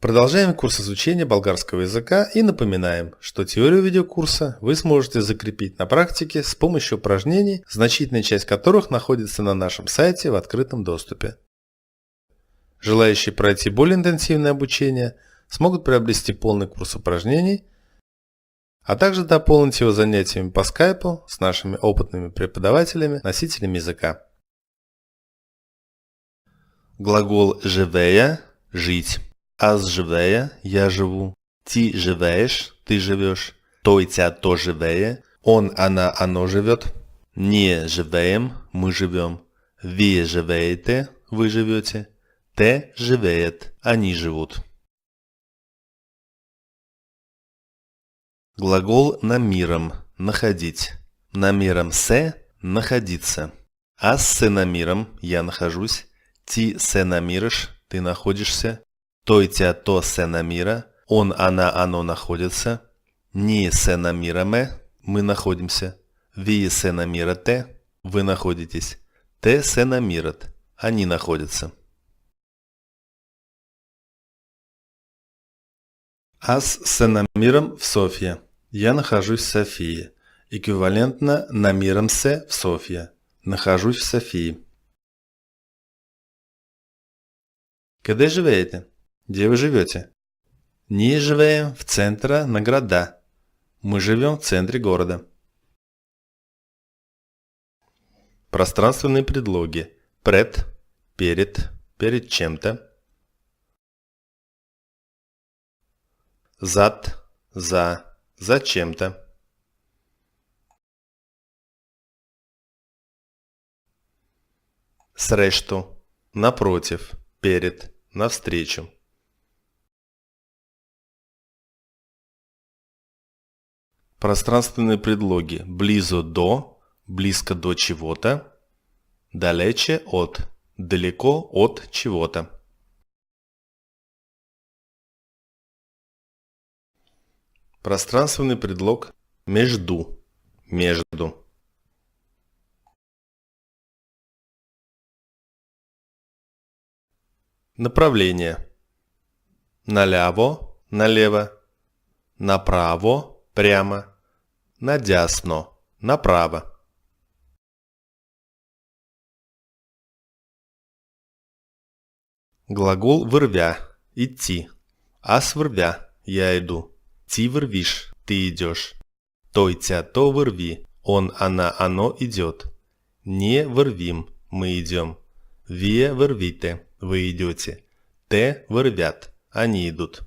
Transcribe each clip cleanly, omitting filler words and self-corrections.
Продолжаем курс изучения болгарского языка и напоминаем, что теорию видеокурса вы сможете закрепить на практике с помощью упражнений, значительная часть которых находится на нашем сайте в открытом доступе. Желающие пройти более интенсивное обучение смогут приобрести полный курс упражнений, а также дополнить его занятиями по скайпу с нашими опытными преподавателями, носителями языка. Глагол «живея» – «жить». Аз живея – я живу. Ти живеешь – ты живешь. Той, тя, то живее. Он, она, оно живет. Не живеем – мы живем. Вие живеете – вы живете. Те живеят – они живут. Глагол намирам – находить. Намирам се – находиться. Аз се намирам – я нахожусь. Ти се намираш – ты находишься. Той, тя, то се намира, он, она, оно находится. Ние се намираме, мы находимся. Вие се намирате, вы находитесь. Те се намират, они находятся. Аз се намирам в София. Я нахожусь в Софии. Эквивалентно намирам се в София. Нахожусь в Софии. Къде живеете? Где вы живете? Ние живеем в центре на града. Мы живем в центре города. Пространственные предлоги. Пред, перед чем-то. Зад, за чем-то. Срещу, напротив, перед, навстречу. Пространственные предлоги. Близо до, близко до чего-то. Далече от, далеко от чего-то. Пространственный предлог между, между. Направление. Наляво, налево. Направо, прямо. Надясно, направо. Глагол вървя, идти. Аз вървя, я иду. Ти вървиш, ты идешь. Той, тя, то върви. Он, она, оно идет. Ние вървим, мы идем. Вие вървите, вы идете. Те вървят, они идут.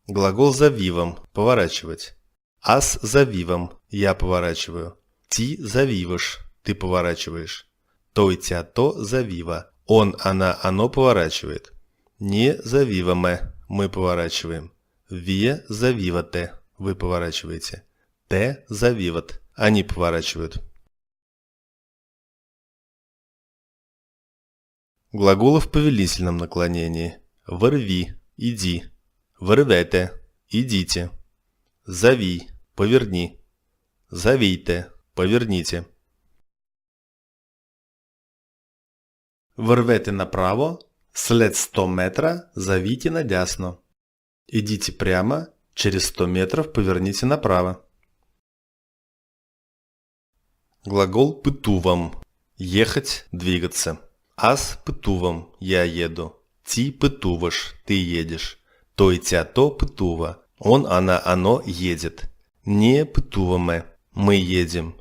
Глагол завивам, поворачивать. Аз завивам, я поворачиваю. Ти завиваш, ты поворачиваешь. Той, тя, то завива. Он, она, оно поворачивает. Не завиваме, мы поворачиваем. Вие завивате, вы поворачиваете. Те завиват, они поворачивают. Глаголы в повелительном наклонении. Върви, иди. Вървете, идите. Зови, поверни. Зовите, поверните. Вървете направо, след 100 метра зовите надясно. Идите прямо, через 100 метров поверните направо. Глагол пътувам. Ехать, двигаться. Аз пътувам, я еду. Ти пътуваш, ты едешь. Той, тя, то пътува. Он, она, оно едет. Ние пътуваме, мы едем.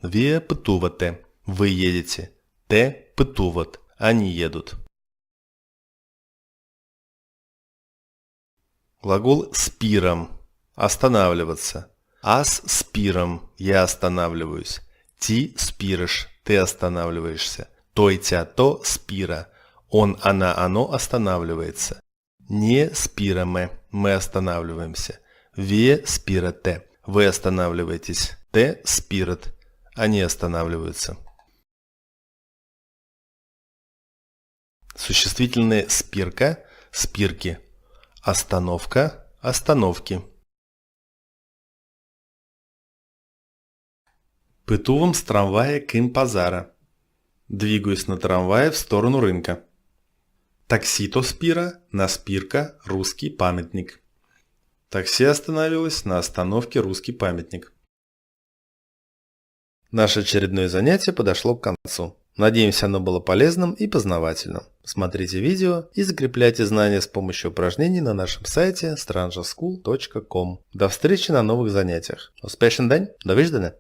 Вие пътувате, вы едете. Те пътуват, они едут. Глагол спирам. Останавливаться. Аз спирам, я останавливаюсь. Ти спираш, ты останавливаешься. Той, тя, то спира. Он, она, оно останавливается. Не спираме, мы останавливаемся. Вие спирате, вы останавливаетесь. Те спират, они останавливаются. Существительные спирка, спирки. Остановка, остановки. Пътувам с трамвая към пазара. Двигаюсь на трамвае в сторону рынка. Такси то спира, на спирка, русский памятник. Такси остановилось на остановке русский памятник. Наше очередное занятие подошло к концу. Надеемся, оно было полезным и познавательным. Смотрите видео и закрепляйте знания с помощью упражнений на нашем сайте strangerschool.com. До встречи на новых занятиях. Успешен день! До widzenia!